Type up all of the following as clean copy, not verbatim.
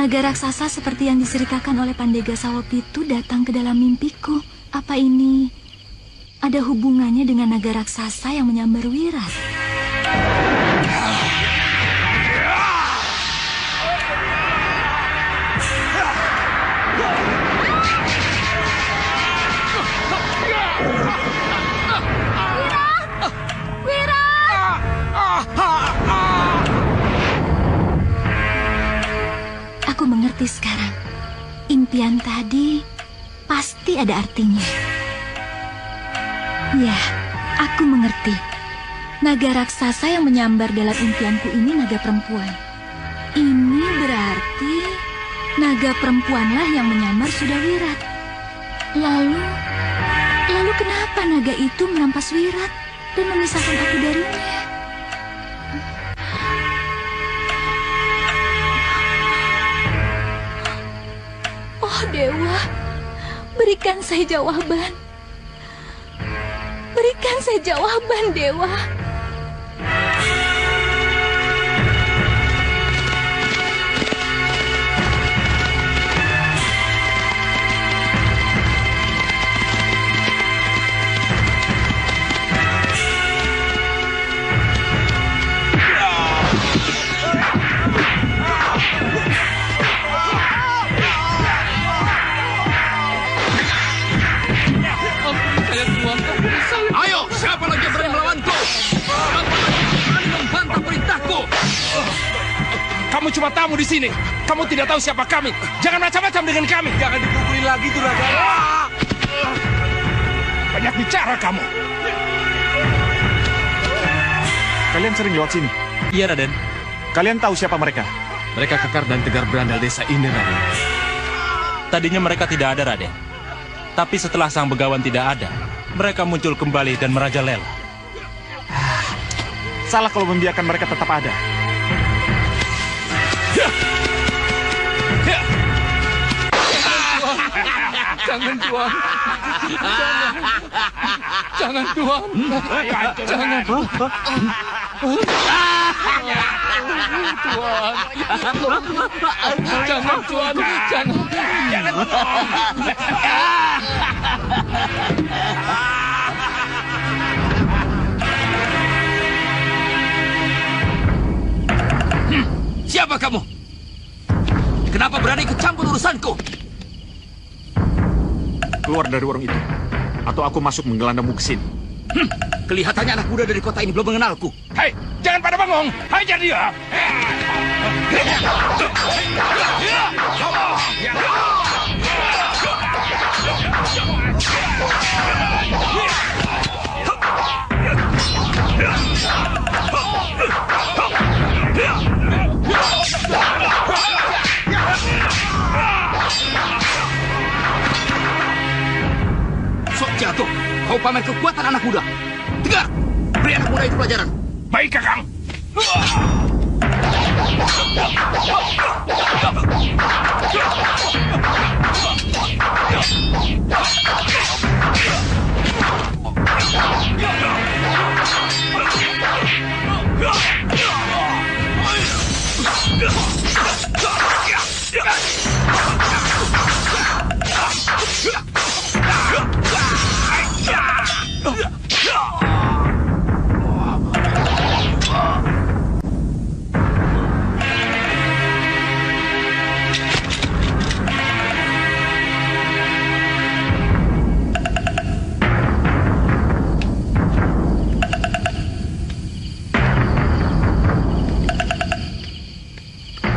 Naga raksasa seperti yang diseritakan oleh Pandega Sawopitu datang ke dalam mimpiku. Apa ini ada hubungannya dengan naga raksasa yang menyambar Wirat? Aku mengerti sekarang. Impian tadi pasti ada artinya. Ya, aku mengerti. Naga raksasa yang menyambar dalam impianku ini naga perempuan. Ini berarti naga perempuanlah yang menyamar Sudawirat. Lalu kenapa naga itu merampas Wirat dan memisahkan aku darinya? Oh Dewa, berikan saya jawaban. Berikan saya jawaban, Dewa. Ayo, siapa lagi yang berani melawanku? Siapa lagi yang berani membantah perintahku? Kamu cuma tamu di sini. Kamu tidak tahu siapa kami. Jangan macam-macam dengan kami. Jangan dipukulin lagi, Juragan. Banyak bicara kamu. Kalian sering lewat sini? Iya, Raden. Kalian tahu siapa mereka? Mereka kekar dan tegar berandal desa ini, Raden. Tadinya mereka tidak ada, Raden. Tapi setelah sang begawan tidak ada, mereka muncul kembali dan merajalela. Salah kalau membiarkan mereka tetap ada. Jangan, Tuan. Jangan, Tuan. Jangan. Tuan. Jangan, Tuan. Jangan. Siapa kamu? Kenapa berani ikut campur urusanku? Keluar dari warung itu, atau aku masuk menggelandangmu ke sini. Kelihatannya anak muda dari kota ini belum mengenalku. Hei, jangan pada bengong. Hajar dia. Sok jatuh, kau pamer kekuatan anak muda. Tegak, beri anak muda itu pelajaran. Baik, Kakang.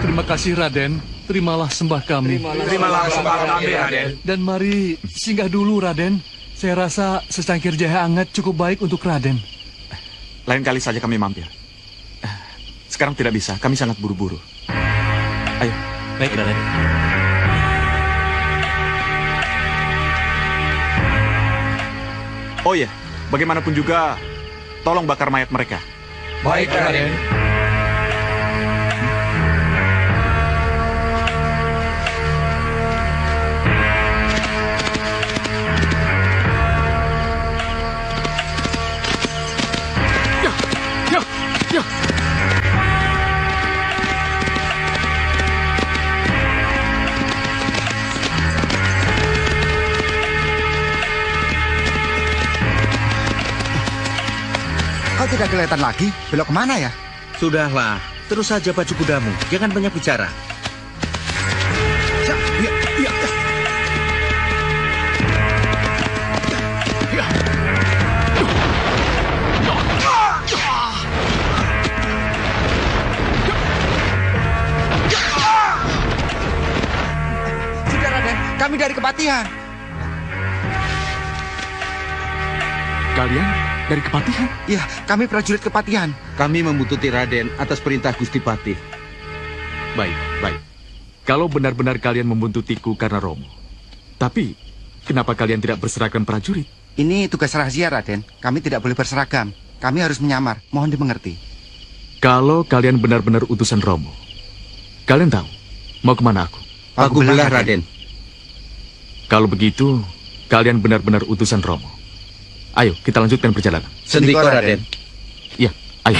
Terima kasih, Raden. Terimalah sembah kami. Terimalah sembah kami, Raden. Dan mari singgah dulu, Raden. Saya rasa secangkir jahe hangat cukup baik untuk Raden. Lain kali saja kami mampir. Sekarang tidak bisa, kami sangat buru-buru. Ayo. Baik, Raden. Oh iya, bagaimanapun juga, tolong bakar mayat mereka. Baik, Raden. tidak kelihatan lagi. Belok kemana ya? Sudahlah, terus saja pacu kudamu. Jangan banyak bicara. Ya, ya, ya. Sudah, Raden. Kami dari Kepatihan. Kalian dari Kepatihan? Ya, kami prajurit Kepatihan. Kami membutuhkan Raden atas perintah Gusti Patih. Baik, baik. Kalau benar-benar kalian membuntutiku karena Romo. Tapi, kenapa kalian tidak berseragam prajurit? Ini tugas rahasia, Raden. Kami tidak boleh berseragam. Kami harus menyamar. Mohon dimengerti. Kalau kalian benar-benar utusan Romo, kalian tahu mau kemana aku? Paku belah, Raden. Kalau begitu, kalian benar-benar utusan Romo. Ayo, kita lanjutkan perjalanan. Sendiko, Raden. Ya, ayo.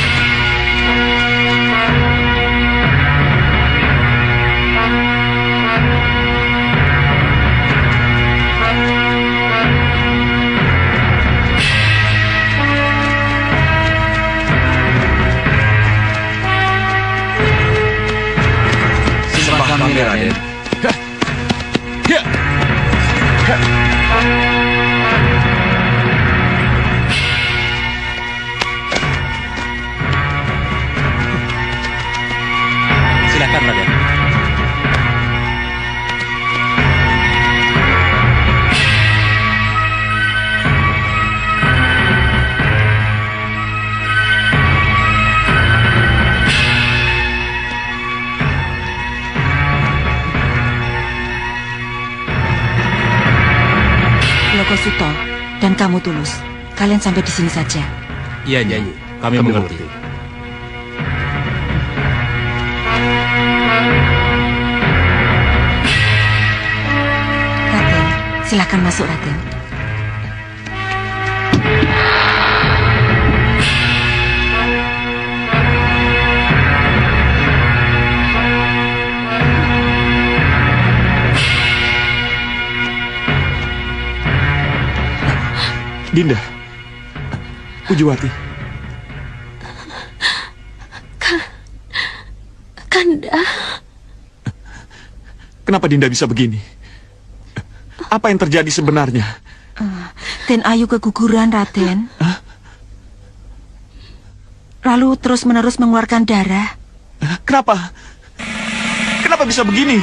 Sembah kami, Raden. Silakan, Raden. Logo Suto dan kamu Tulus, kalian sampai di sini saja. Iya, Nyi. Kami mengerti. Raden, silakan masuk, Raden. Dinda, Pujuwati. Kanda, Kenapa Dinda bisa begini? Apa yang terjadi sebenarnya? Den Ayu keguguran, Raden. Lalu terus-menerus mengeluarkan darah. Kenapa? Kenapa bisa begini?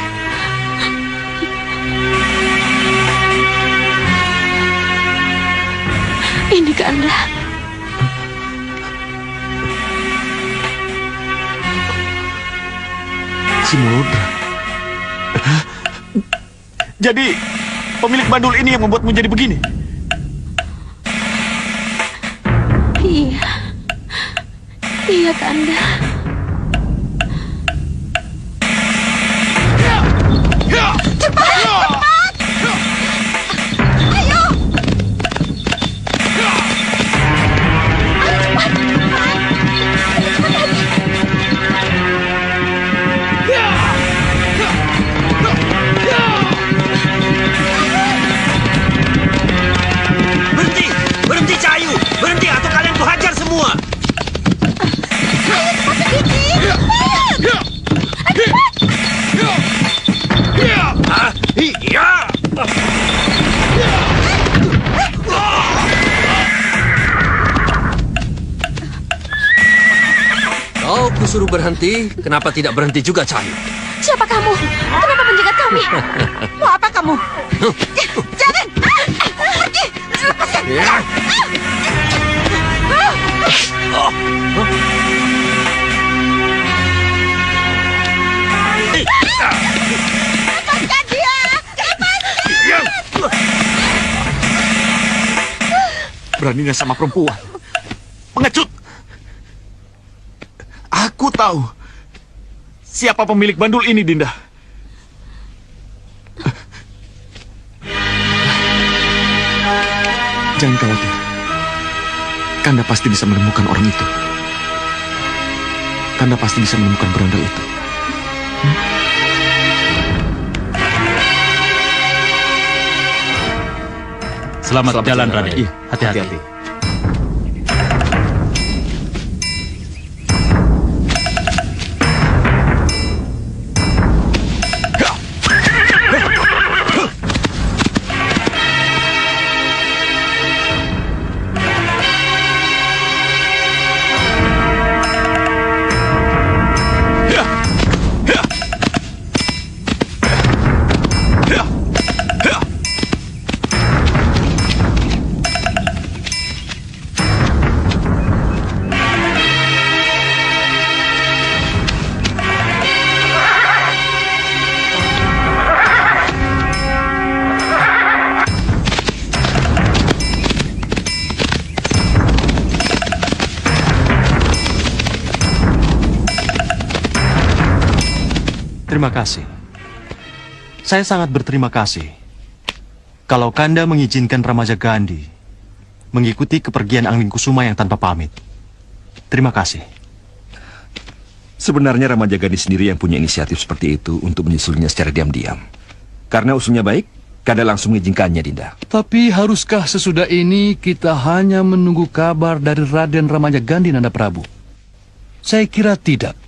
ini Kanda. Simuludra. Jadi, pemilik bandul ini yang membuatmu jadi begini? Iya. Iya, Kanda. Berhenti! Berhenti, Cahayu! Berhenti atau kalian kuhajar semua! Kau kusuruh berhenti, kenapa tidak berhenti juga, Cahayu? Siapa kamu? Kenapa menjegat kami? Mau apa kamu? Jangan! Pergi! Lepaskan! Lepaskan dia! Beraninya sama perempuan. Pengecut! Aku tahu siapa pemilik bandul ini, Dinda. Jangan khawatir. Kanda pasti bisa menemukan orang itu. Kanda pasti bisa menemukan berandal itu. Selamat jalan, Raden. Iya, Hati-hati. Terima kasih. Saya sangat berterima kasih kalau Kanda mengizinkan Ramaja Gandhi mengikuti kepergian Anglingkusuma yang tanpa pamit. Terima kasih. Sebenarnya Ramaja Gandhi sendiri yang punya inisiatif seperti itu untuk menyusulnya secara diam-diam. Karena usulnya baik, Kanda langsung mengizinkannya, Dinda. Tapi haruskah sesudah ini kita hanya menunggu kabar dari Raden Ramaja Gandhi, Nanda Prabu? Saya kira tidak.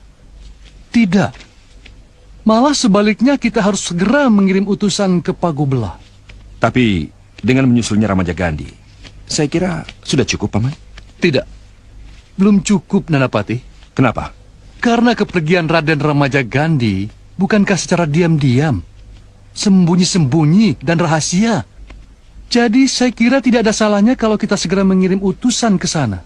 Tidak. Malah sebaliknya kita harus segera mengirim utusan ke Pagobelah. Tapi dengan menyusulnya Ramaja Gandhi, saya kira sudah cukup, Paman. Tidak. Belum cukup, Nandapati. Kenapa? Karena kepergian Raden Ramaja Gandhi bukankah secara diam-diam, sembunyi-sembunyi dan rahasia. Jadi saya kira tidak ada salahnya kalau kita segera mengirim utusan ke sana.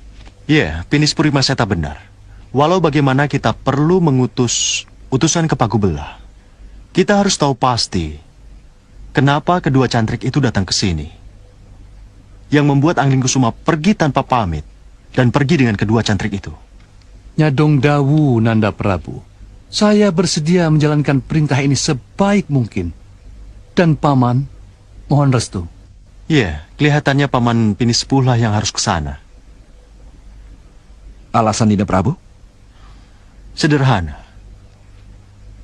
Ya, Pinis Purimaseta benar. Walau bagaimana kita perlu mengutus utusan ke Pagobelah, kita harus tahu pasti kenapa kedua cantrik itu datang ke sini. Yang membuat Anglingkusuma pergi tanpa pamit dan pergi dengan kedua cantrik itu. Nyadong Dawu, Nanda Prabu. Saya bersedia menjalankan perintah ini sebaik mungkin. Dan Paman, mohon restu. Ya, kelihatannya Paman Pinis pula yang harus ke sana. Alasan Dinda Prabu? Sederhana.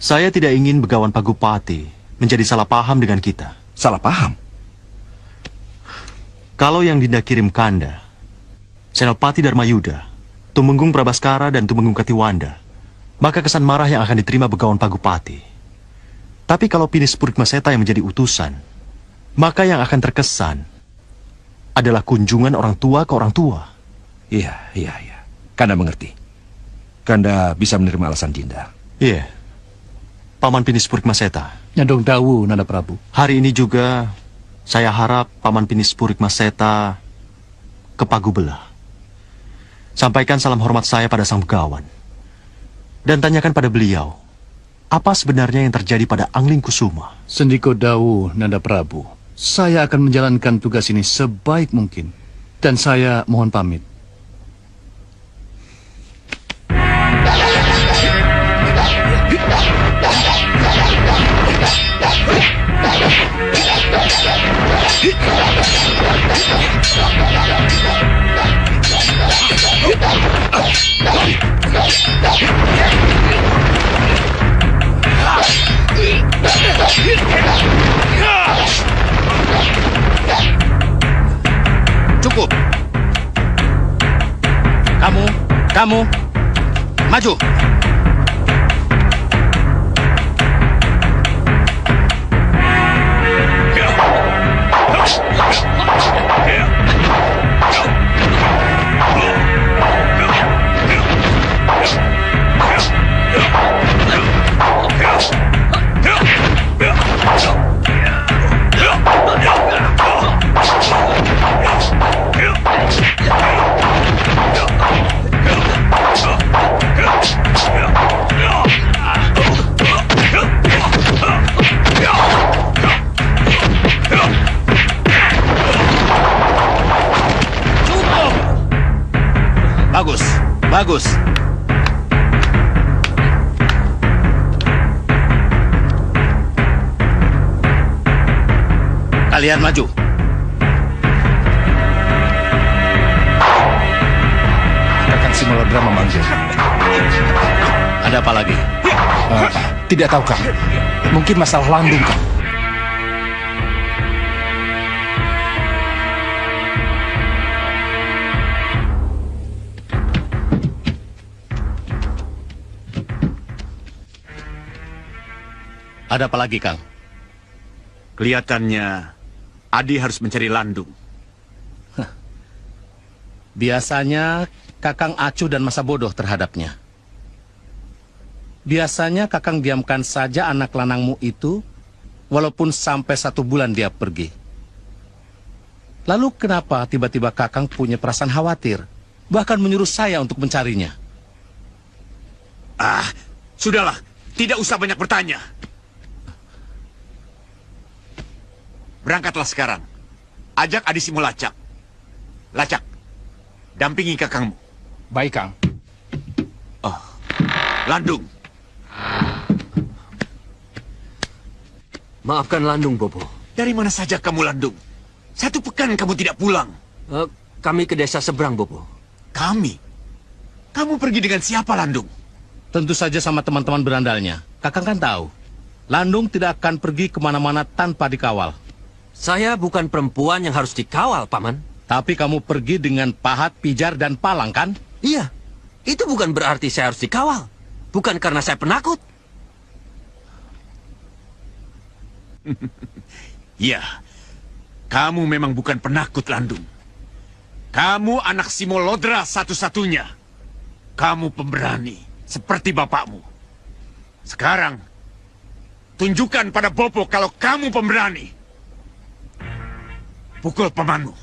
Saya tidak ingin Begawan Pagupati menjadi salah paham dengan kita. Salah paham? Kalau yang Dinda kirim Kanda, Senopati Dharmayuda, Tumenggung Prabaskara dan Tumenggung Katiwanda, maka kesan marah yang akan diterima Begawan Pagupati. Tapi kalau Pinis Purikmaseta yang menjadi utusan, maka yang akan terkesan adalah kunjungan orang tua ke orang tua. Iya. Kanda mengerti. Kanda bisa menerima alasan Dinda. Iya. Paman Pinis Purikmaseta. Nyadong Dawu, Nanda Prabu. Hari ini juga saya harap Paman Pinis Purikmaseta ke Pagobelah. Sampaikan salam hormat saya pada sang begawan. Dan tanyakan pada beliau, apa sebenarnya yang terjadi pada Anglingkusuma? Sendiko Dawu, Nanda Prabu. Saya akan menjalankan tugas ini sebaik mungkin. Dan saya mohon pamit. Cukup. Kamu, maju. Bagus. Kalian maju. Kakang Simolodra memanggil. Ada apa lagi? Tidak tahu, Kang. Mungkin masalah Landung, Kang. Ada apa lagi, Kang? Kelihatannya Adi harus mencari Landung. Biasanya Kakang acuh dan masa bodoh terhadapnya. Biasanya Kakang diamkan saja anak lanangmu itu, walaupun sampai 1 bulan dia pergi. Lalu kenapa tiba-tiba Kakang punya perasaan khawatir, bahkan menyuruh saya untuk mencarinya? Sudahlah, tidak usah banyak bertanya. Berangkatlah sekarang. Ajak Adi Simolacak. Lacak, dampingi kakangmu. Baik, Kang. Landung. Maafkan Landung, Bopo. Dari mana saja kamu, Landung? 1 pekan kamu tidak pulang. Kami ke desa seberang, Bopo. Kami? Kamu pergi dengan siapa, Landung? Tentu saja sama teman-teman berandalnya. Kakang kan tahu, Landung tidak akan pergi kemana-mana tanpa dikawal. Saya bukan perempuan yang harus dikawal, Paman. Tapi kamu pergi dengan pahat, pijar, dan palang, kan? Iya, itu bukan berarti saya harus dikawal. Bukan karena saya penakut. Ya, kamu memang bukan penakut, Landung. Kamu anak Simolodra satu-satunya. Kamu pemberani, seperti bapakmu. Sekarang, tunjukkan pada Bopo kalau kamu pemberani. Pukul pamanmu.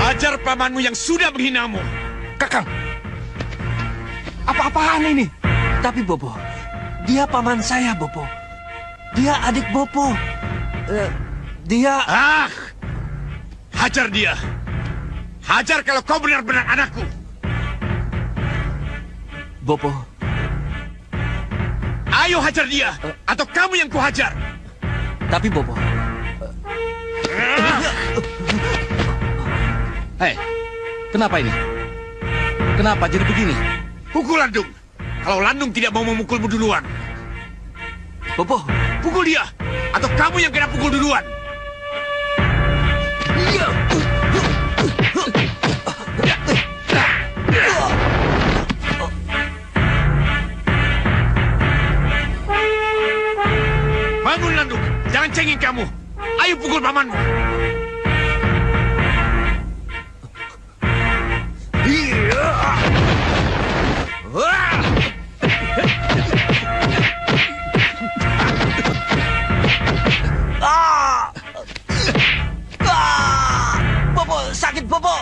Ajar pamanmu yang sudah menghinamu. Kakang, apa-apaan ini? Tapi Bopo, dia paman saya, Bopo. Dia adik Bopo. Dia... Hajar dia. Hajar kalau kau benar-benar anakku. Bopo. Ayo hajar dia, atau kamu yang kuhajar. Tapi Bopo... Hei, kenapa ini? Kenapa jadi begini? Pukul Landung. Kalau Landung tidak mau memukulmu duluan. Bopo, pukul dia, atau kamu yang kena pukul duluan. Bangun Landung, jangan cengeng kamu. Ayo pukul pamanmu. Bopo, sakit Bopo.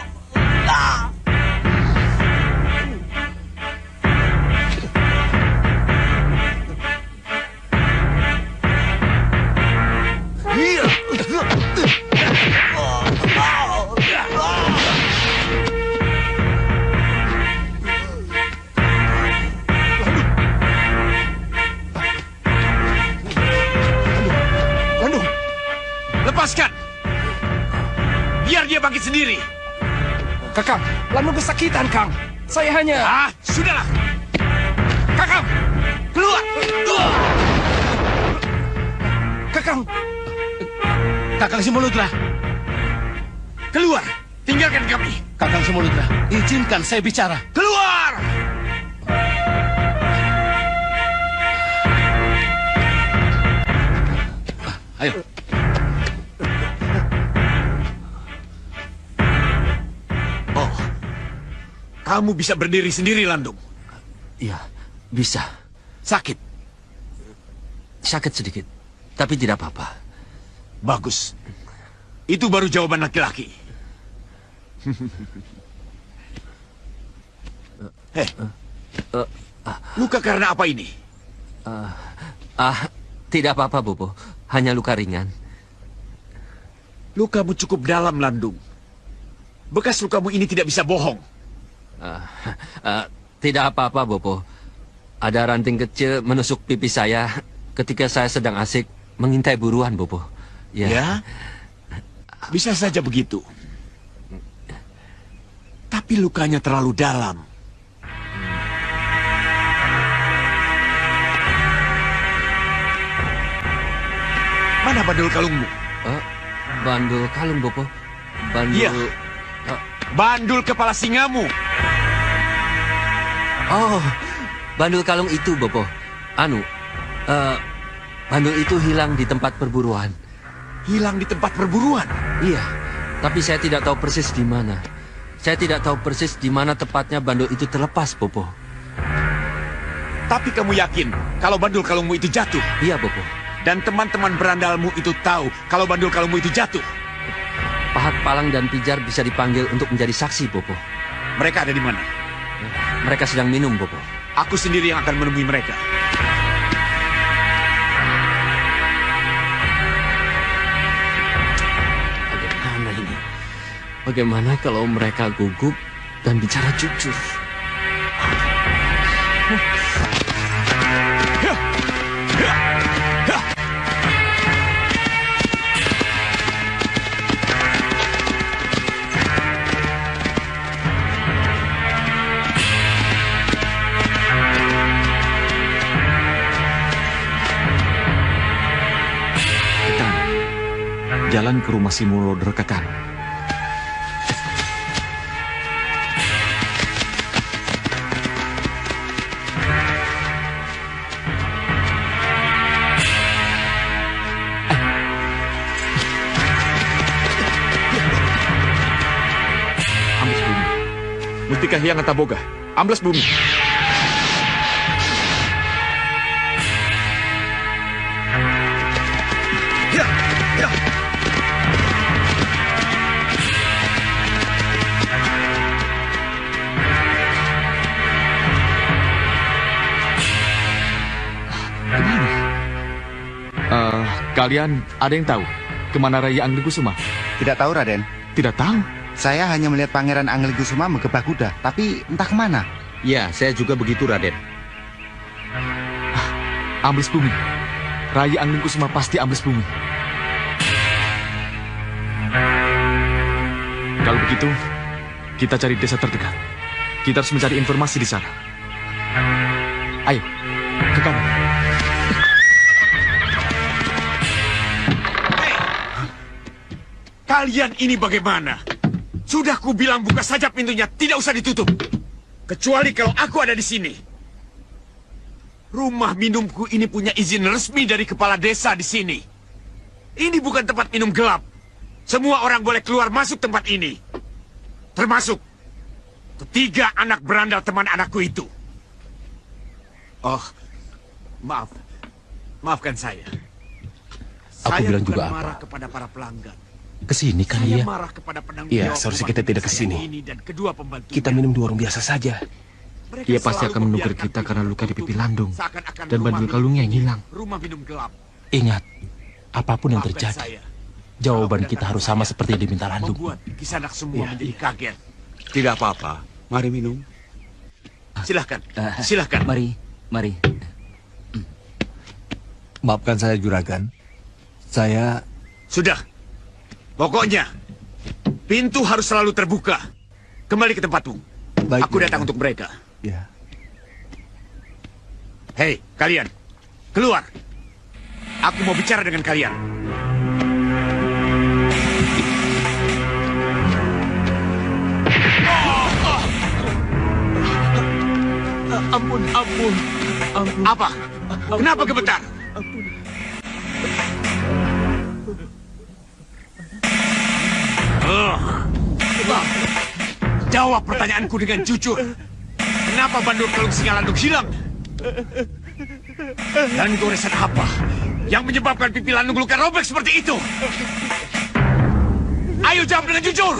Landung, lepaskan. Biar dia bangkit sendiri. Kakang, Landung kesakitan, Kang. Saya hanya... Sudahlah. Kakang, keluar. Kakang. Kakang Simoludra. Keluar. Tinggalkan kami. Kakang Simoludra, izinkan saya bicara. Keluar. Ayo. Oh, kamu bisa berdiri sendiri, Landung. Iya, bisa. Sakit? Sakit sedikit, tapi tidak apa-apa. Bagus. Itu baru jawaban laki-laki. Luka karena apa ini? Tidak apa-apa, Bopo. Hanya luka ringan. Lukamu cukup dalam, Landung. Bekas lukamu ini tidak bisa bohong. Tidak apa-apa, Bopo. Ada ranting kecil menusuk pipi saya ketika saya sedang asik mengintai buruan, Bopo. Ya? Bisa saja begitu. Tapi lukanya terlalu dalam. Mana bandul kalungmu? Bandul kalung, Bopo. Bandul... Iya. Bandul kepala singamu. Oh, bandul kalung itu, Bopo. Bandul itu hilang di tempat perburuan. Hilang di tempat perburuan? Iya, tapi saya tidak tahu persis di mana. Saya tidak tahu persis di mana tepatnya bandul itu terlepas, Bopo. Tapi kamu yakin kalau bandul kalungmu itu jatuh? Iya, Bopo. Dan teman-teman berandalmu itu tahu kalau bandul kalungmu itu jatuh? Pahat, palang, dan pijar bisa dipanggil untuk menjadi saksi, Bopo. Mereka ada di mana? Mereka sedang minum, Bopo. Aku sendiri yang akan menemui mereka. Bagaimana ini? Bagaimana kalau mereka gugup dan bicara jujur? berjalan ke rumah Simulodra Kakang. Amblas bumi. Mustika Hyang Antaboga. Amblas bumi. Kalian ada yang tahu kemana Rai Anglekusuma? Tidak tahu, Raden. Tidak tahu. Saya hanya melihat Pangeran Anglekusuma menggebah kuda, tapi entah kemana. Ya, saya juga begitu, Raden. Amblas bumi. Rai Anglekusuma pasti amblas bumi. Kalau begitu, kita cari desa terdekat. Kita harus mencari informasi di sana. Ayo, ke kanan. Kalian ini bagaimana? Sudah kubilang buka saja pintunya, tidak usah ditutup. Kecuali kalau aku ada di sini. Rumah minumku ini punya izin resmi dari kepala desa di sini. Ini bukan tempat minum gelap. Semua orang boleh keluar masuk tempat ini. Termasuk ketiga anak berandal teman anakku itu. Oh, maaf. Maafkan saya. Aku bilang juga bukan marah apa? kepada para pelanggan. Kesini kan Saya dia? marah kepada penanggung Iya, jawab seharusnya rumah kita tidak saya kesini. ini dan kedua pembantunya. Kita minum di warung biasa saja. Mereka Dia pasti selalu akan menuker membiarkan kita karena luka di pipi Landung seakan-akan dan rumah bandul minum- kalungnya yang hilang. Rumah minum gelap. Ingat, apapun yang Maafkan terjadi, saya. jawaban kita harus sama seperti yang diminta Landung. Membuat Kisanak semua Iya, menjadi kaget. Tidak apa-apa. Mari minum. Silahkan, silahkan. Mari. Maafkan saya, Juragan. Saya... Sudah. Pokoknya, pintu harus selalu terbuka. Kembali ke tempatmu. Baik, Aku datang untuk mereka. Ya. Hei, kalian. Keluar. Aku mau bicara dengan kalian. Ampun. Apa? Kenapa gemetar? Jawab pertanyaanku dengan jujur. Kenapa bandul kalung singa Landung hilang? Dan goresan apa yang menyebabkan pipi Landung luka robek seperti itu? Ayo jawab dengan jujur.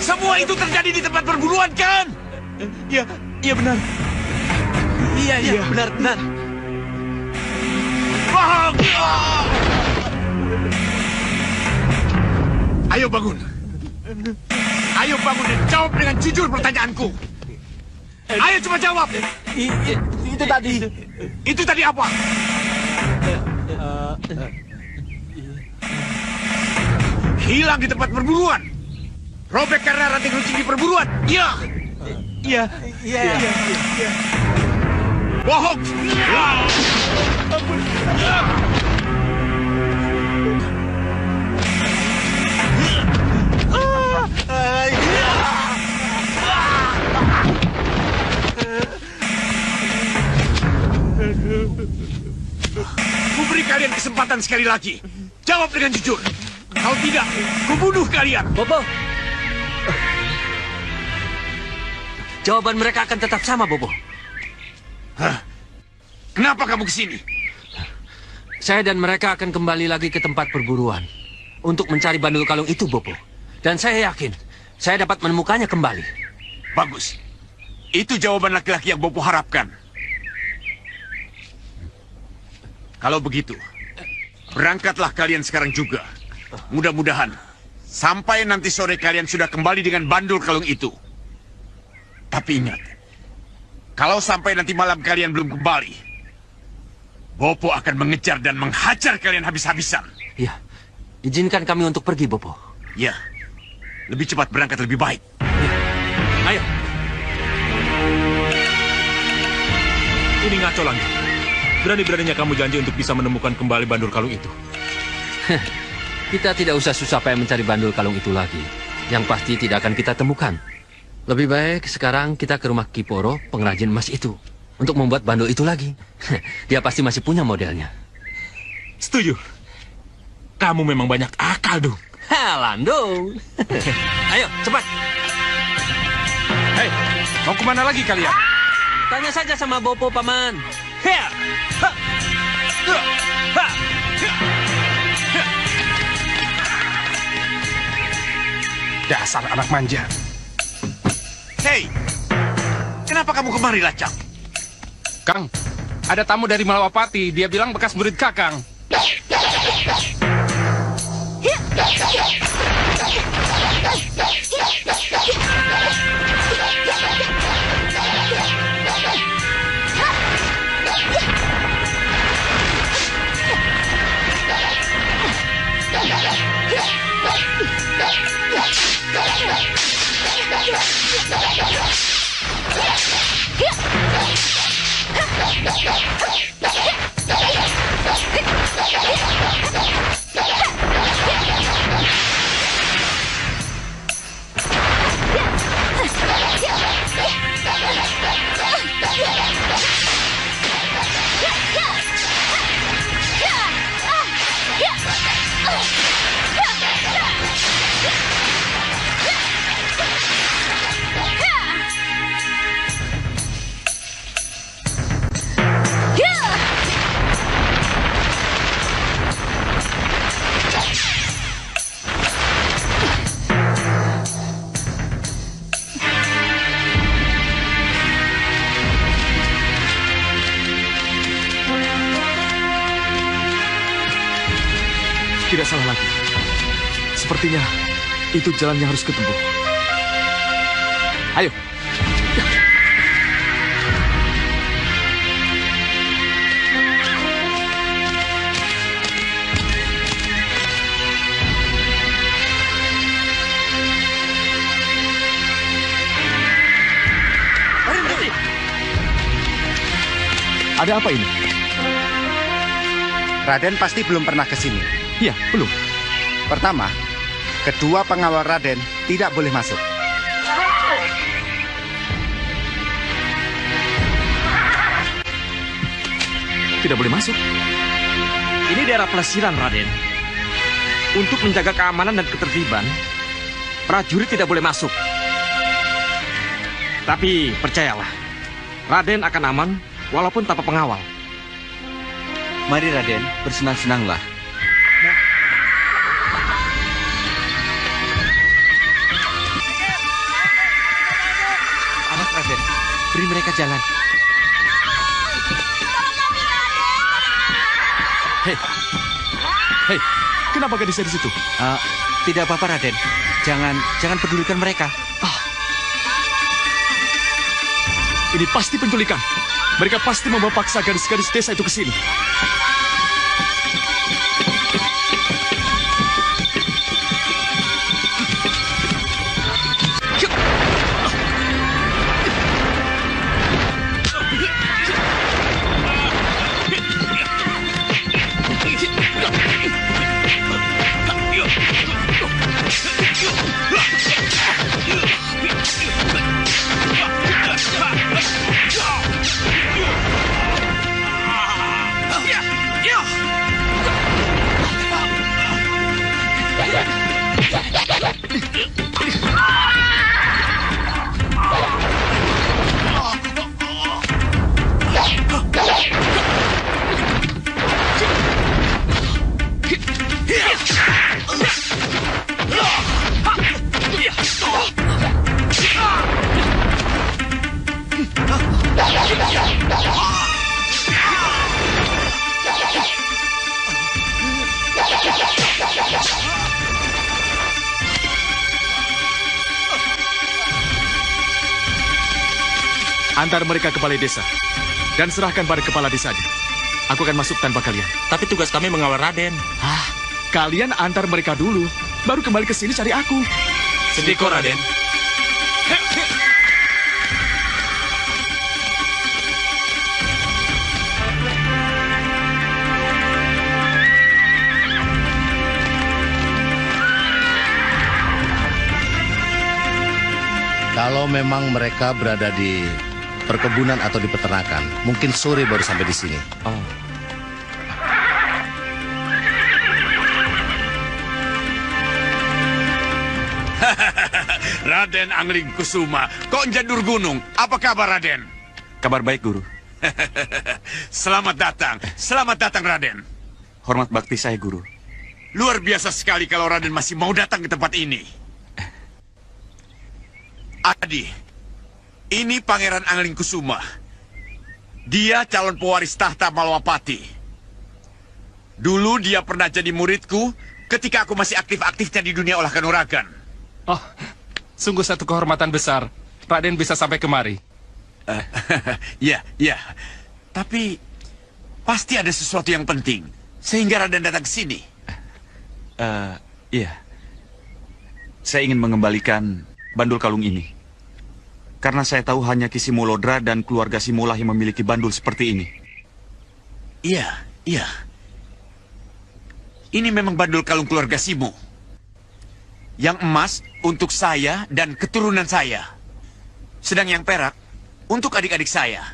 Semua itu terjadi di tempat perburuan, kan? Iya benar. Iya, benar. Bohong! Ayo bangun. Ayo bangun dan jawab dengan jujur pertanyaanku. Ayo coba jawab. Itu tadi. Itu tadi apa? Hilang di tempat perburuan. Robek karena ranting runcing di perburuan. Iya. Iya. Bohong. Kuberi kalian kesempatan sekali lagi. Jawab dengan jujur. Kalau tidak, kubunuh kalian. Bobo. Jawaban mereka akan tetap sama, Bobo. Hah? Kenapa kamu kesini? Saya dan mereka akan kembali lagi ke tempat perburuan untuk mencari bandul kalung itu, Bobo. Dan saya yakin saya dapat menemukannya kembali. Bagus. Itu jawaban laki-laki yang Bobo harapkan. Kalau begitu, berangkatlah kalian sekarang juga. Mudah-mudahan sampai nanti sore kalian sudah kembali dengan bandul kalung itu. Tapi ingat, kalau sampai nanti malam kalian belum kembali, Bopo akan mengejar dan menghajar kalian habis-habisan. Ya, izinkan kami untuk pergi, Bopo. Ya, lebih cepat berangkat lebih baik. Ayo. Ini ngaco lagi. Berani-beraninya kamu janji untuk bisa menemukan kembali bandul kalung itu. Kita tidak usah susah payah mencari bandul kalung itu lagi. Yang pasti tidak akan kita temukan. Lebih baik sekarang kita ke rumah Kiporo, pengrajin emas itu, untuk membuat bandul itu lagi. Dia pasti masih punya modelnya. Setuju. Kamu memang banyak akal, Dung. Landung. Ayo, cepat. Hei, mau kemana lagi kalian? Tanya saja sama Bopo, Paman. Hea! Ha! Ha! Dasar anak manja. Hei, kenapa kamu kemari, Lacang? Kang, ada tamu dari Malawapati. Dia bilang bekas murid Kakang. Tidak salah lagi. Sepertinya itu jalan yang harus ketempuh. Ayo. Ada apa ini? Raden pasti belum pernah ke sini. Iya, belum. Pertama, kedua pengawal Raden tidak boleh masuk. Tidak boleh masuk. Ini daerah pelesiran, Raden. Untuk menjaga keamanan dan ketertiban, prajurit tidak boleh masuk. Tapi percayalah, Raden akan aman walaupun tanpa pengawal. Mari Raden, bersenang-senanglah. Awas Raden, beri mereka jalan. Hei, kenapa gadisnya di situ? Tidak apa-apa Raden, jangan pedulikan mereka. Ini pasti penculikan. Mereka pasti membawa paksa gadis-gadis desa itu ke sini. Antar mereka ke balai desa dan serahkan pada kepala desanya. Aku akan masuk tanpa kalian. Tapi tugas kami mengawal Raden. Kalian antar mereka dulu, baru kembali ke sini cari aku. Sendiko, Raden. Kalau memang mereka berada di perkebunan atau di peternakan, mungkin sore baru sampai di sini. Oh. Raden Angling Kusuma, kok jandur gunung? Apa kabar, Raden? Kabar baik, Guru. Selamat datang, Raden. Hormat bakti saya, Guru. Luar biasa sekali kalau Raden masih mau datang ke tempat ini. Adi, ini Pangeran Angling Kusuma. Dia calon pewaris tahta Malwapati. Dulu dia pernah jadi muridku ketika aku masih aktif-aktifnya di dunia olah kanuragan. Oh, sungguh satu kehormatan besar. Raden bisa sampai kemari. Ya. Tapi pasti ada sesuatu yang penting sehingga Raden datang ke sini. Iya. Saya ingin mengembalikan bandul kalung ini. Karena saya tahu hanya Ki Simolodra dan keluarga Simolah yang memiliki bandul seperti ini. Iya. Ini memang bandul kalung keluarga Simo. Yang emas untuk saya dan keturunan saya. Sedang yang perak untuk adik-adik saya.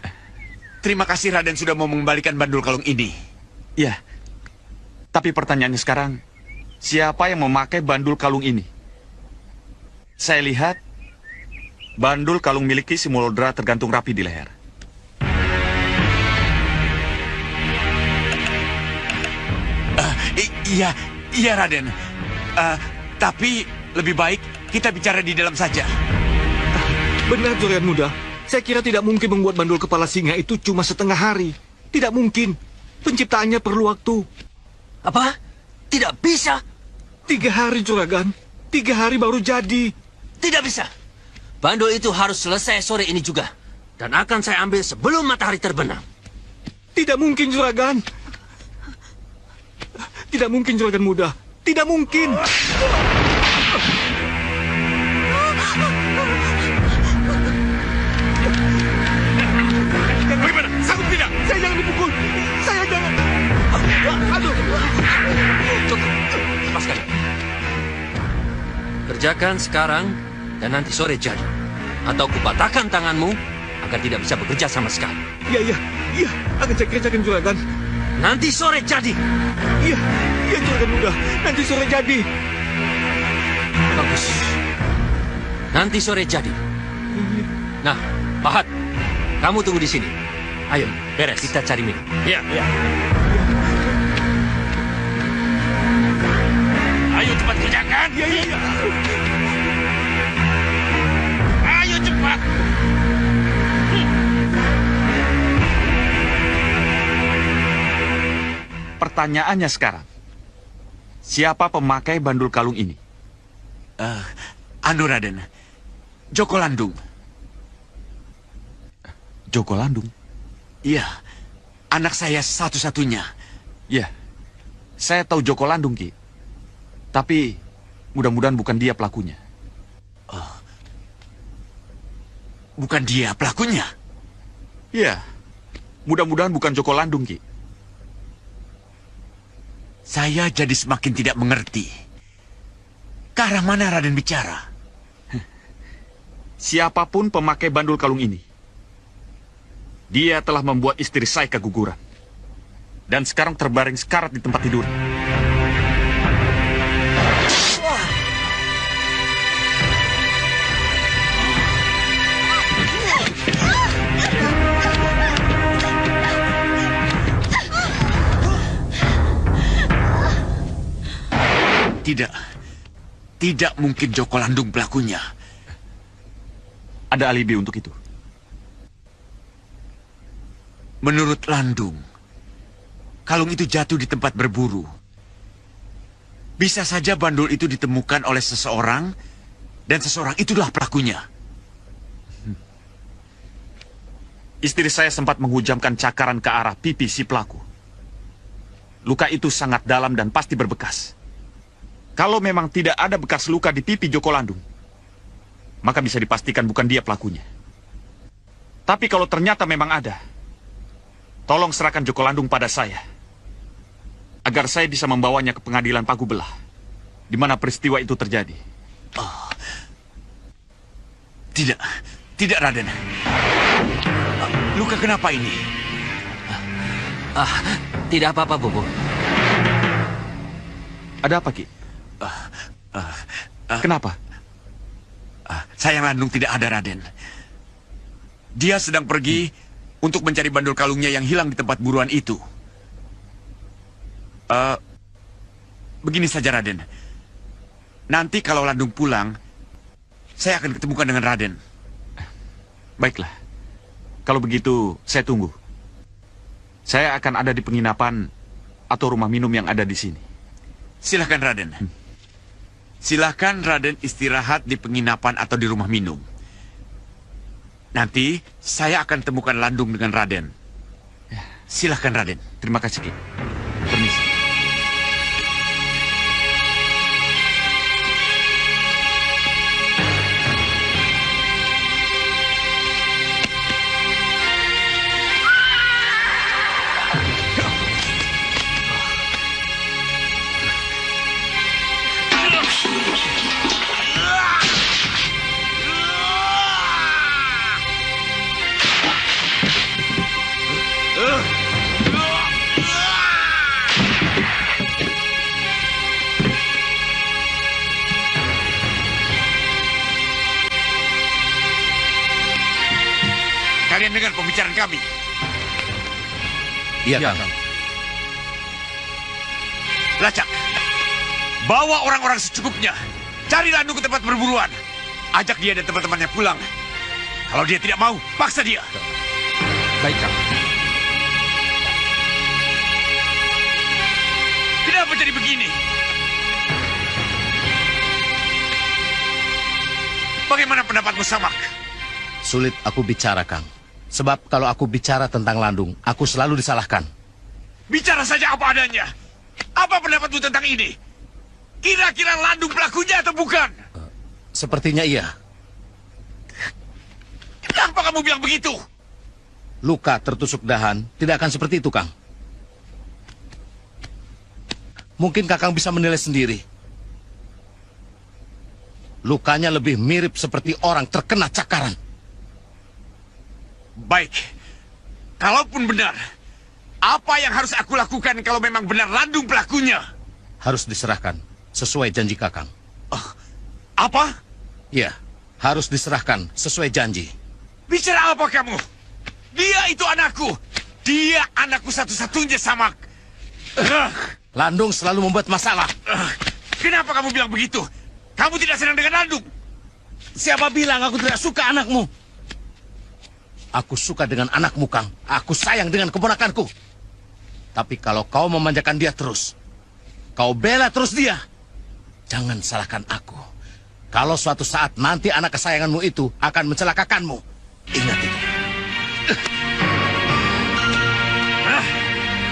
Terima kasih Raden sudah mau mengembalikan bandul kalung ini. Iya. Tapi pertanyaannya sekarang, siapa yang memakai bandul kalung ini? Saya lihat bandul kalung milik Ki Simolodra tergantung rapi di leher. Iya Raden. Tapi lebih baik kita bicara di dalam saja. Benar, Juragan Muda. Saya kira tidak mungkin membuat bandul kepala singa itu cuma setengah hari. Tidak mungkin. Penciptaannya perlu waktu. Apa? Tidak bisa? 3 hari, Juragan. 3 hari baru jadi. Tidak bisa. Bandul itu harus selesai sore ini juga. Dan akan saya ambil sebelum matahari terbenam. Tidak mungkin, Juragan. Tidak mungkin, Juragan Muda. Tidak mungkin. Bagaimana? Sanggup tidak? Saya jangan dipukul. Saya jangan. Aduh. Cukup. Lepaskan. Kerjakan sekarang dan nanti sore jadi. Atau kupatahkan tanganmu agar tidak bisa bekerja sama sekali. Iya. Akan saya kerjakan, Juragan. Nanti sore jadi. Iya, Juragan Muda. Nanti sore jadi. Bagus. Nanti sore jadi. Nah, Pahat, kamu tunggu di sini. Ayo, beres. Kita cari minum. Iya. Ayo cepat kerjakan. Iya. Ayo cepat. Pertanyaannya sekarang, siapa pemakai bandul kalung ini? Anu Raden, Joko Landung. Joko Landung? Iya, anak saya satu-satunya. Iya, saya tahu Joko Landung, Ki. Tapi mudah-mudahan bukan dia pelakunya. Bukan dia pelakunya? Iya, mudah-mudahan bukan Joko Landung, Ki. Saya jadi semakin tidak mengerti. Ke arah mana Raden bicara? Siapapun pemakai bandul kalung ini, dia telah membuat istri saya keguguran. Dan sekarang terbaring sekarat di tempat tidur. Tidak mungkin Joko Landung pelakunya. Ada alibi untuk itu. Menurut Landung, kalung itu jatuh di tempat berburu. Bisa saja bandul itu ditemukan oleh seseorang, dan seseorang itulah pelakunya. Istri saya sempat menghujamkan cakaran ke arah pipi si pelaku. Luka itu sangat dalam dan pasti berbekas. Kalau memang tidak ada bekas luka di pipi Joko Landung, maka bisa dipastikan bukan dia pelakunya. Tapi kalau ternyata memang ada, tolong serahkan Joko Landung pada saya, agar saya bisa membawanya ke pengadilan Pagubelah, di mana peristiwa itu terjadi. Tidak Raden. Luka kenapa ini? Tidak apa-apa, Bobo. Ada apa, Ki? Kenapa? Sayang Landung tidak ada, Raden. Dia sedang pergi untuk mencari bandul kalungnya yang hilang di tempat buruan itu. Begini saja, Raden. Nanti kalau Landung pulang, saya akan ketemukan dengan Raden. Baiklah. Kalau begitu, saya tunggu. Saya akan ada di penginapan atau rumah minum yang ada di sini. Silahkan, Raden. Silahkan Raden istirahat di penginapan atau di rumah minum. Nanti saya akan temukan Landung dengan Raden. Silahkan, Raden. Terima kasih, Ki. Permisi. Kalian dengar pembicaraan kami? Iya, Kang. Lacak, bawa orang-orang secukupnya. Cari Landung ke tempat perburuan. Ajak dia dan teman-temannya pulang. Kalau dia tidak mau, paksa dia. Baik, Kang. Kenapa jadi begini? Bagaimana pendapatmu, Samak? Sulit aku bicara, Kang. Sebab kalau aku bicara tentang Landung, aku selalu disalahkan. Bicara saja apa adanya. Apa pendapatmu tentang ini? Kira-kira Landung pelakunya atau bukan? Sepertinya iya. Kenapa kamu bilang begitu? Luka tertusuk dahan tidak akan seperti itu, Kang. Mungkin Kakang bisa menilai sendiri. Lukanya lebih mirip seperti orang terkena cakaran. Baik, kalaupun benar, apa yang harus aku lakukan kalau memang benar Landung pelakunya? Harus diserahkan, sesuai janji Kakang. Apa? Ya, harus diserahkan sesuai janji. Bicara apa kamu? Dia itu anakku. Dia anakku satu-satunya, Samak. Landung selalu membuat masalah. Kenapa kamu bilang begitu? Kamu tidak senang dengan Landung? Siapa bilang aku tidak suka anakmu? Aku suka dengan anakmu, Kang. Aku sayang dengan keponakanku. Tapi kalau kau memanjakan dia terus, kau bela terus dia, jangan salahkan aku. Kalau suatu saat nanti anak kesayanganmu itu akan mencelakakanmu, ingat itu.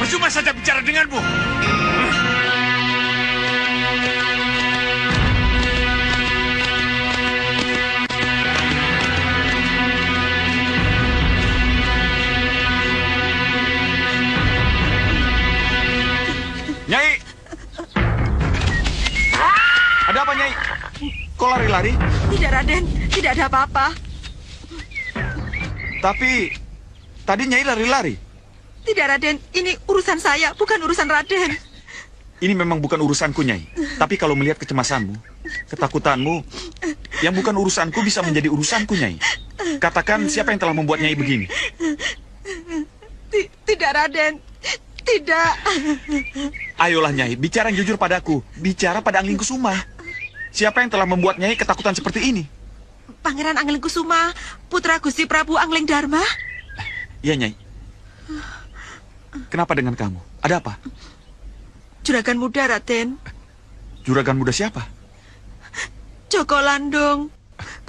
Percuma saja bicara denganmu. Nyai! Ada apa, Nyai? Kok lari-lari? Tidak, Raden. Tidak ada apa-apa. Tapi, tadi Nyai lari-lari. Tidak, Raden. Ini urusan saya, bukan urusan Raden. Ini memang bukan urusanku, Nyai. Tapi kalau melihat kecemasanmu, ketakutanmu, yang bukan urusanku bisa menjadi urusanku, Nyai. Katakan siapa yang telah membuat Nyai begini? Tidak, Raden. Tidak. Ayolah, Nyai, bicara yang jujur padaku. Bicara pada Angling Kusuma. Siapa yang telah membuat Nyai ketakutan seperti ini? Pangeran Angling Kusuma, putra Gusti Prabu Angling Dharma. Iya, Nyai. Kenapa dengan kamu? Ada apa? Juragan muda, Raden. Juragan muda siapa? Joko Landung,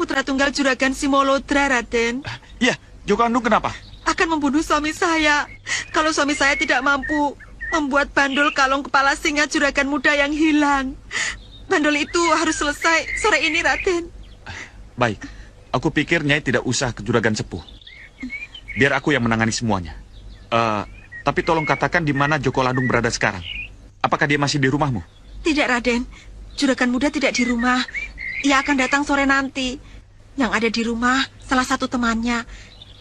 putra tunggal Juragan Simolodra, Raden. Iya, Joko Landung kenapa? Akan membunuh suami saya. Kalau suami saya tidak mampu membuat bandul kalung kepala singa juragan muda yang hilang. Bandul itu harus selesai sore ini, Raden. Baik, aku pikir Nyai tidak usah ke juragan sepuh. Biar aku yang menangani semuanya. Tapi tolong katakan di mana Joko Landung berada sekarang. Apakah dia masih di rumahmu? Tidak, Raden. Juragan muda tidak di rumah. Ia akan datang sore nanti. Yang ada di rumah, salah satu temannya.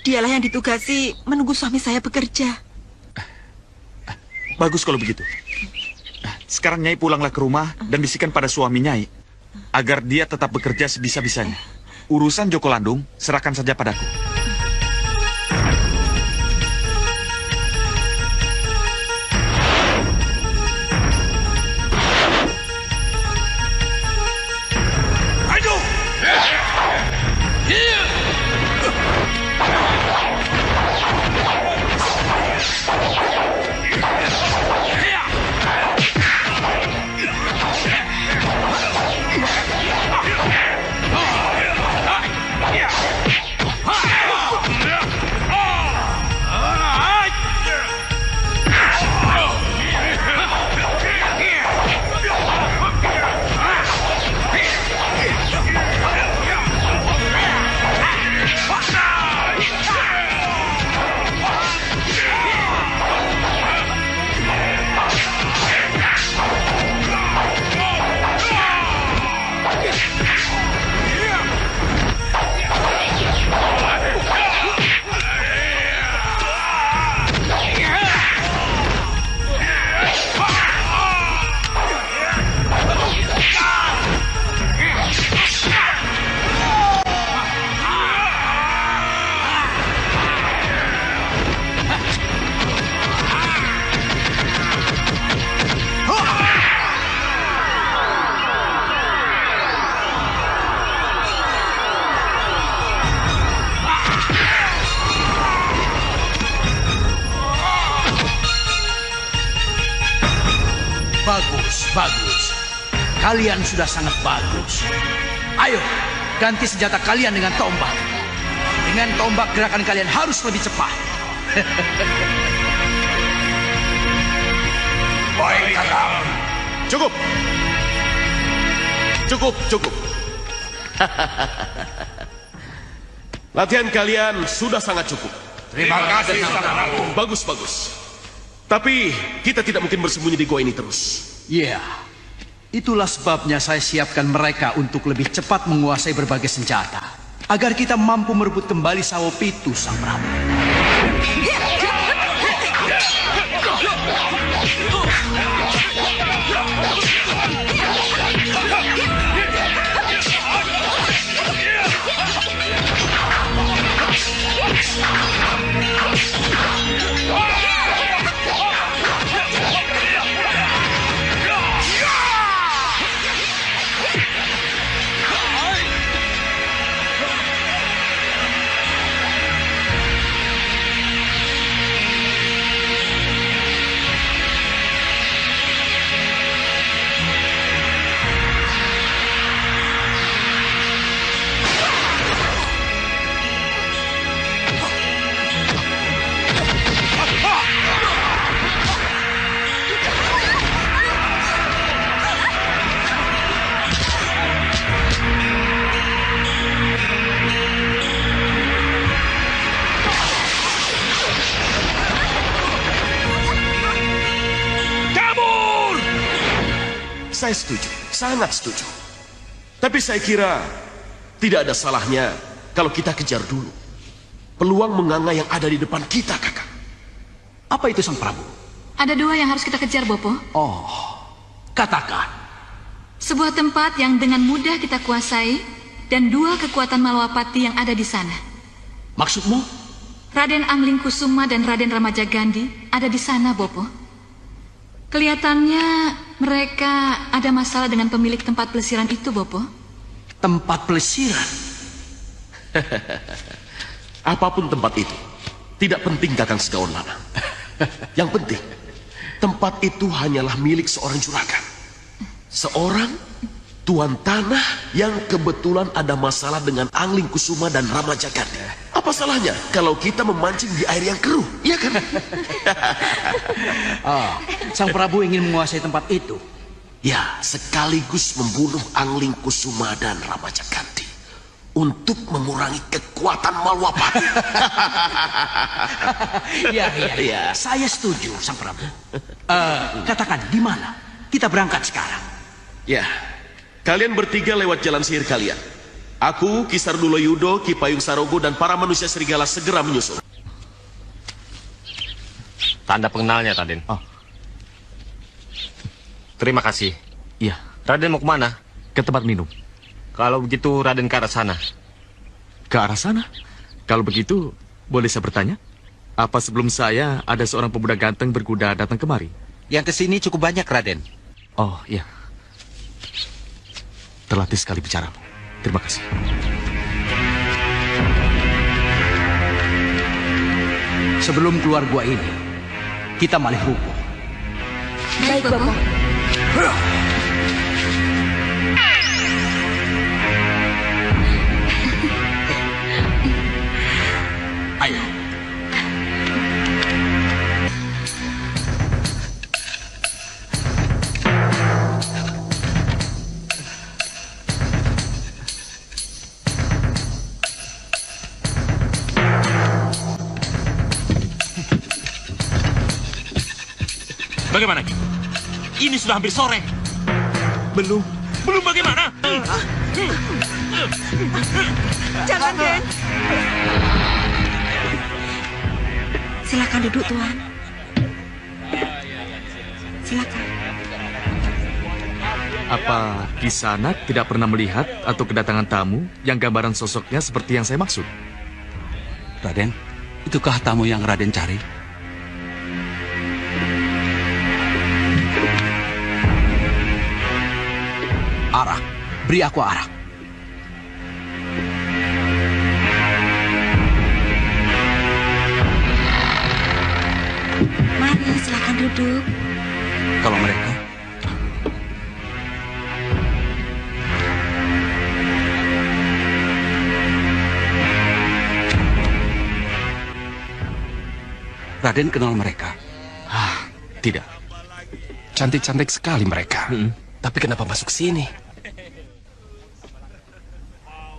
Dialah yang ditugasi menunggu suami saya bekerja. Bagus kalau begitu. Sekarang Nyai pulanglah ke rumah dan bisikan pada suami Nyai agar dia tetap bekerja sebisa-bisanya. Urusan Joko Landung serahkan saja padaku. Bagus. Kalian sudah sangat bagus. Ayo, ganti senjata kalian dengan tombak. Dengan tombak gerakan kalian harus lebih cepat. Baik, Kakang. Cukup. Latihan kalian sudah sangat cukup. Terima kasih, Saudaraku. Bagus. Tapi kita tidak mungkin bersembunyi di gua ini terus. Iya, itulah sebabnya saya siapkan mereka untuk lebih cepat menguasai berbagai senjata. Agar kita mampu merebut kembali Sawopitu, Sang Prabu. Saya setuju, sangat setuju. Tapi saya kira tidak ada salahnya kalau kita kejar dulu peluang menganga yang ada di depan kita, Kakak. Apa itu, Sang Prabu? Ada dua yang harus kita kejar, Bopo. Oh, katakan. Sebuah tempat yang dengan mudah kita kuasai dan dua kekuatan Malwapati yang ada di sana. Maksudmu? Raden Anglingkusuma dan Raden Ramajagandhi ada di sana, Bopo. Kelihatannya mereka ada masalah dengan pemilik tempat pelesiran itu, Bopo. Tempat pelesiran? Apapun tempat itu, tidak penting Kakang Segaon Lanang. Yang penting, tempat itu hanyalah milik seorang juragan. Seorang tuan tanah yang kebetulan ada masalah dengan Anglingkusuma dan Ramajagandhi. Apa salahnya kalau kita memancing di air yang keruh, iya kan? Sang Prabu ingin menguasai tempat itu. Ya, sekaligus membunuh Anglingkusuma dan Ramajagandhi untuk mengurangi kekuatan Malwapati. Ya, saya setuju, Sang Prabu. Katakan, di mana? Kita berangkat sekarang. Ya, kalian bertiga lewat jalan sihir kalian. Aku, Ki Sardulo Yudo, Ki Payung Sarogo, dan para manusia serigala segera menyusul. Tanda pengenalnya, Raden. Oh. Terima kasih. Iya. Raden mau kemana? Ke tempat minum. Kalau begitu, Raden ke arah sana. Ke arah sana? Kalau begitu, boleh saya bertanya? Apa sebelum saya ada seorang pemuda ganteng berkuda datang kemari? Yang kesini cukup banyak, Raden. Oh, iya. Terlatih sekali bicaramu. Terima kasih. Sebelum keluar gua ini, kita malih rubuh. Baik, Bopo. Ayo. Bagaimana, Ki? Ini sudah hampir sore. Belum. Belum bagaimana? Jangan, Den. Silakan duduk, Tuan. Silakan. Apa Kisanak tidak pernah melihat atau kedatangan tamu yang gambaran sosoknya seperti yang saya maksud? Raden, itukah tamu yang Raden cari? Arak, beri aku arak. Mari, silakan duduk. Kalau mereka Raden kenal mereka? Tidak. Cantik-cantik sekali mereka. Tapi kenapa masuk sini?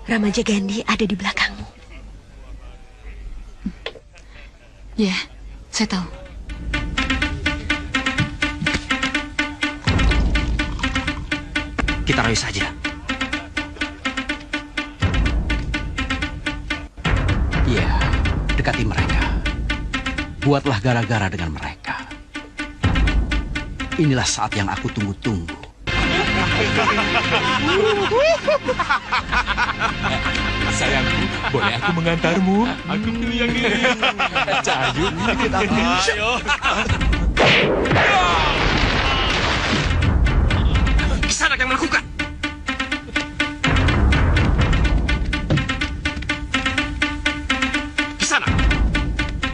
Ramaja Gandhi ada di belakangmu. Ya, saya tahu. Kita rayu saja. Iya, dekati mereka. Buatlah gara-gara dengan mereka. Inilah saat yang aku tunggu-tunggu. Sayangku, boleh aku mengantarmu? Aku pilih yang ini. Cahayu, ikut aku. Ayo. Kisanak yang melakukan. Kisanak,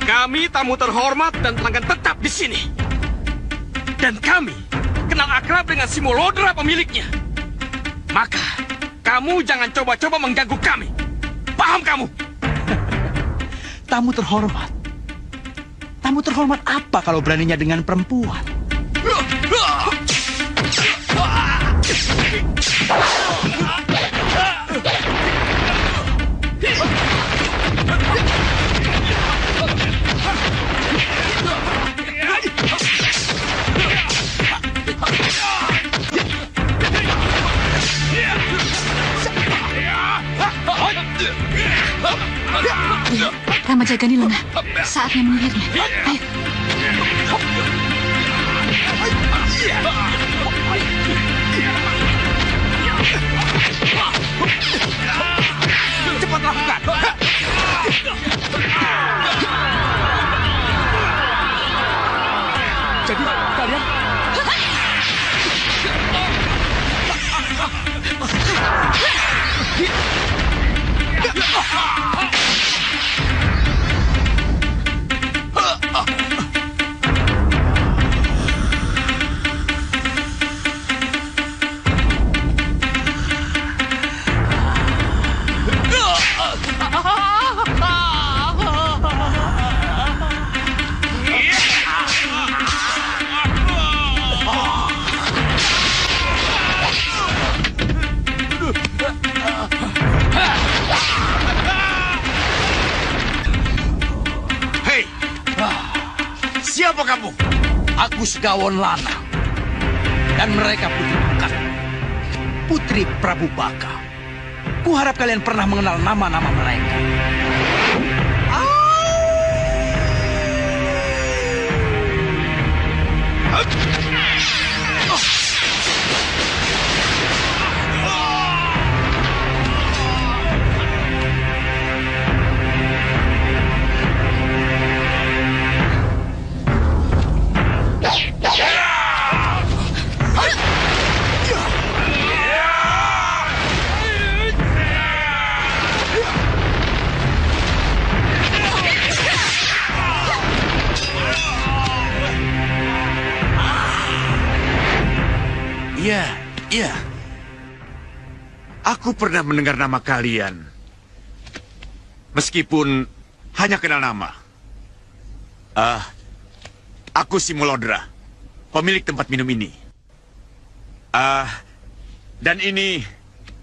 kami tamu terhormat dan pelanggan tetap di sini. Dan kami kenal akrab dengan Simolodra pemiliknya. Maka, kamu jangan coba-coba mengganggu kami. Paham kamu? Tamu terhormat. Tamu terhormat apa kalau beraninya dengan perempuan? Ramaja Gandhi lengah. Saatnya menyihirnya. Ayo. Cepat lakukan. Jadi kalian Siapa kamu? Aku Segawon Lanang. Dan mereka putri Baka. Putri Prabu Baka. Kuharap kalian pernah mengenal nama-nama mereka. Iya. Aku pernah mendengar nama kalian. Meskipun hanya kenal nama. Aku Simolodra, pemilik tempat minum ini. Dan ini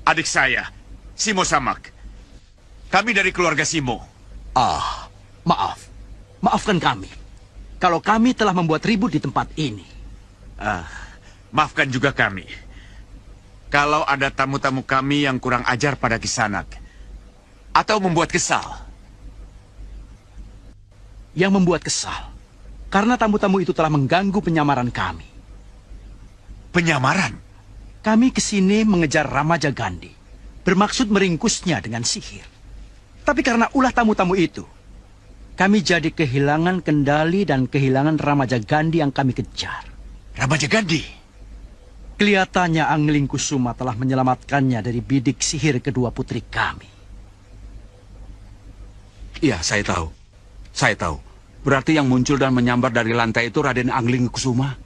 adik saya, Simo Samak. Kami dari keluarga Simo. Maaf. Maafkan kami. Kalau kami telah membuat ribut di tempat ini. Maafkan juga kami. Kalau ada tamu-tamu kami yang kurang ajar pada Kisanak. Atau membuat kesal. Yang membuat kesal. Karena tamu-tamu itu telah mengganggu penyamaran kami. Penyamaran? Kami kesini mengejar Ramaja Gandhi. Bermaksud meringkusnya dengan sihir. Tapi karena ulah tamu-tamu itu, kami jadi kehilangan kendali dan kehilangan Ramaja Gandhi yang kami kejar. Ramaja Gandhi? Kelihatannya Angling Kusuma telah menyelamatkannya dari bidik sihir kedua putri kami. Iya, saya tahu. Saya tahu. Berarti yang muncul dan menyambar dari lantai itu Raden Angling Kusuma.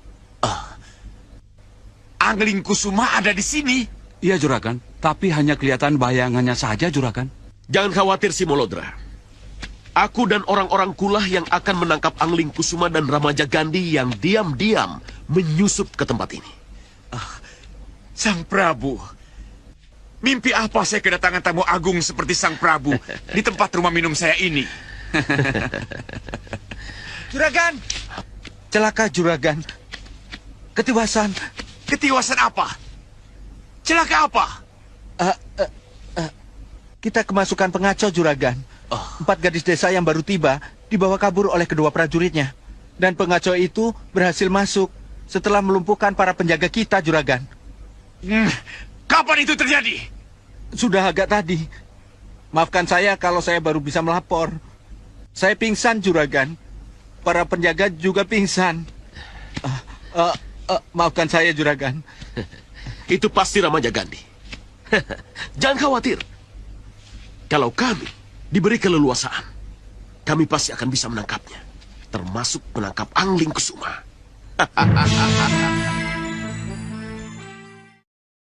Angling Kusuma ada di sini? Iya, Juragan. Tapi hanya kelihatan bayangannya saja, Juragan. Jangan khawatir, Simolodra. Aku dan orang-orang kulah yang akan menangkap Angling Kusuma dan Ramaja Gandhi yang diam-diam menyusup ke tempat ini. Sang Prabu. Mimpi apa saya kedatangan tamu agung seperti Sang Prabu di tempat rumah minum saya ini? Juragan! Celaka, Juragan. Ketiwasan. Ketiwasan apa? Celaka apa? Kita kemasukan pengacau, Juragan. 4 gadis desa yang baru tiba dibawa kabur oleh kedua prajuritnya. Dan pengacau itu berhasil masuk setelah melumpuhkan para penjaga kita, Juragan. Kapan itu terjadi? Sudah agak tadi. Maafkan saya kalau saya baru bisa melapor. Saya pingsan, Juragan. Para penjaga juga pingsan. Maafkan saya, Juragan. Itu pasti Ramaja Gandhi. Jangan khawatir. Kalau kami diberi keleluasaan, kami pasti akan bisa menangkapnya. Termasuk menangkap Angling Kusuma.